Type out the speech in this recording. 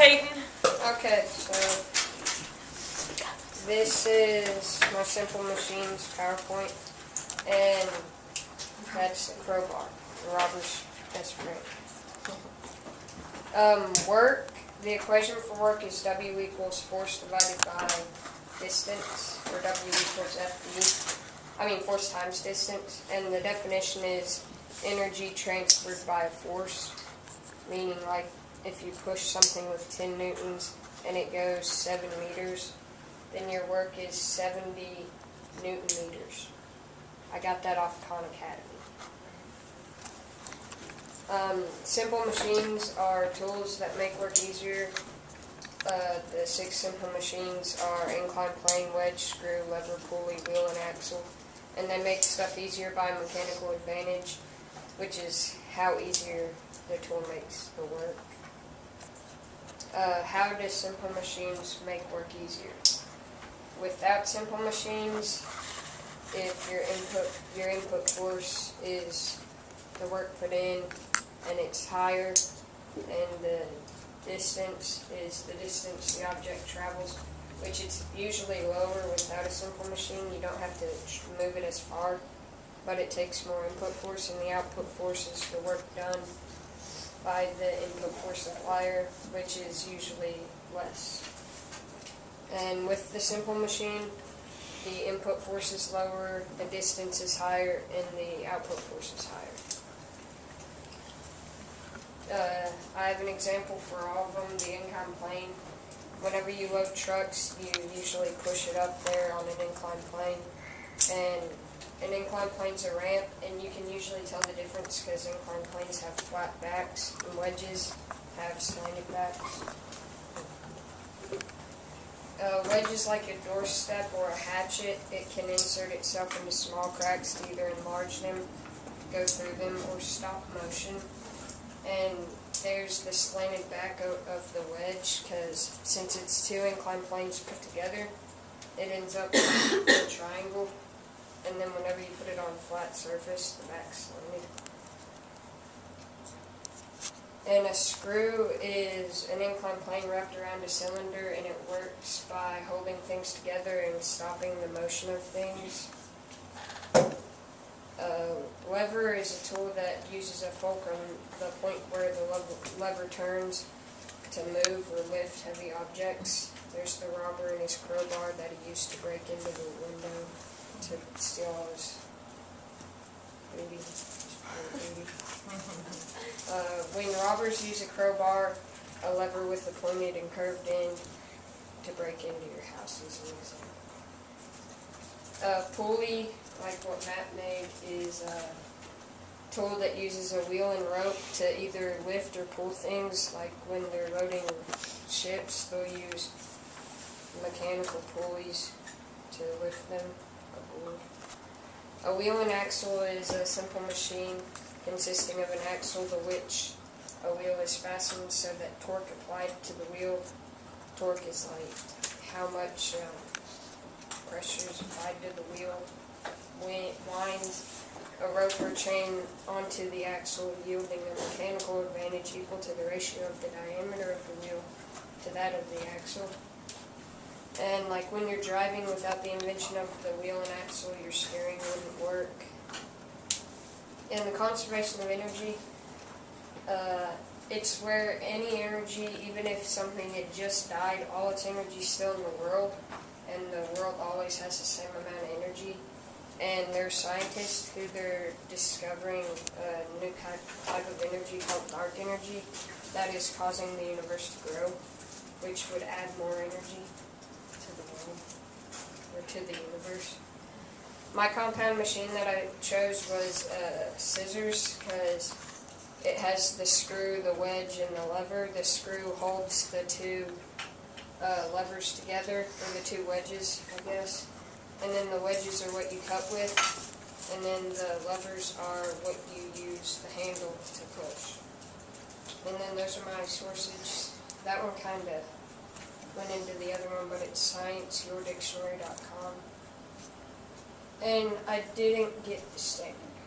Peyton. Okay, so this is my Simple Machines PowerPoint, and that's the crowbar, the robber's best friend. Work, the equation for work is W equals force divided by distance, or W equals FD, force times distance, and the definition is energy transferred by a force, meaning like if you push something with 10 newtons and it goes 7 meters, then your work is 70 newton meters. I got that off Khan Academy. Simple machines are tools that make work easier. The 6 simple machines are incline plane, wedge, screw, lever, pulley, wheel, and axle. And they make stuff easier by mechanical advantage, which is how easier the tool makes the work. How do simple machines make work easier? Without simple machines, if your input force is the work put in and it's higher, and the distance is the distance the object travels, which it's usually lower without a simple machine. You don't have to move it as far, but it takes more input force, and the output force is the work done by the input force supplier, which is usually less. And with the simple machine, the input force is lower, the distance is higher, and the output force is higher. I have an example for all of them. The incline plane. Whenever you load trucks, you usually push it up there on an incline plane, and an incline plane's a ramp, and you can usually tell the difference because incline planes have flat backs and wedges have slanted backs. Wedge is like a doorstep or a hatchet. It can insert itself into small cracks to either enlarge them, go through them, or stop motion. And there's the slanted back of the wedge, because since it's 2 incline planes put together, it ends up in a triangle. And then whenever you put it on a flat surface, the back's slanted. And a screw is an incline plane wrapped around a cylinder, and it works by holding things together and stopping the motion of things. Lever is a tool that uses a fulcrum, the point where the lever turns to move or lift heavy objects. There's the robber and his crowbar that he used to break into the window to steal all his booty. When robbers use a crowbar, a lever with a pointed and curved end to break into your house is an example. Pulley, like what Matt made, is a tool that uses a wheel and rope to either lift or pull things. Like when they're loading ships, they'll use mechanical pulleys to lift them aboard. A wheel and axle is a simple machine consisting of an axle to which a wheel is fastened so that torque applied to the wheel. Torque is like how much pressure is applied to the wheel. Winds a rope or chain onto the axle, yielding a mechanical advantage equal to the ratio of the diameter of the wheel to that of the axle. And like when you're driving, without the invention of the wheel and axle, your steering wouldn't work. And the conservation of energy, it's where any energy, even if something had just died, all its energy is still in the world, and the world always has the same amount of energy. And there are scientists who they're discovering a new type of energy called dark energy that is causing the universe to grow, which would add more energy to the world, or to the universe. My compound machine that I chose was scissors, because it has the screw, the wedge, and the lever. The screw holds the 2 levers together, or the 2 wedges, I guess. And then the wedges are what you cut with, and then the levers are what you use the handle to push. And then those are my sources. That one kind of went into the other one, but it's scienceyourdictionary.com. And I didn't get the standard